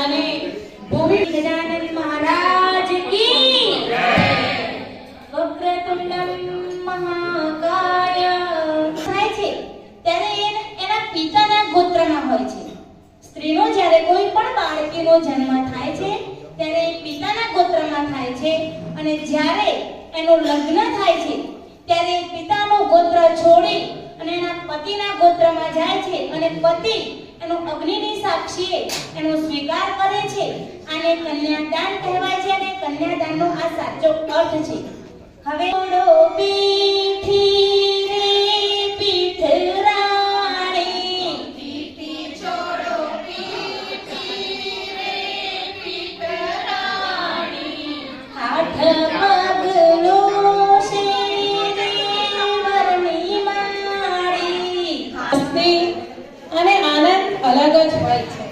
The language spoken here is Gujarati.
અને ભૂમિ ગજાનન મહારાજ કી જય. વક્રતુંડમ મહાકાય થાય છે ત્યારે એના પિતાના ગોત્રમાં હોય છે. સ્ત્રીનો જ્યારે કોઈ પણ બાળકીનો જન્મ થાય છે ત્યારે પિતાના ગોત્રમાં થાય છે અને જ્યારે એનું લગ્ન થાય છે ત્યારે પિતાનું ગોત્ર છોડી અને એના પતિના ગોત્રમાં જાય છે અને પતિ એનો અગ્નિની સાક્ષીએ એનો સ્વીકાર કરે છે. આને કન્યાદાન કહેવાય છે અને કન્યાદાનનો આ સાચો અર્થ છે. હવે ઓડો પીઠી રે પીઠ રાણી પીઠી છોડો પીઠી રે પીઠ રાણી હાથ પગલો શેરે વરની માળી. મસ્તી અને આનંદ અલગ જ હોય છે.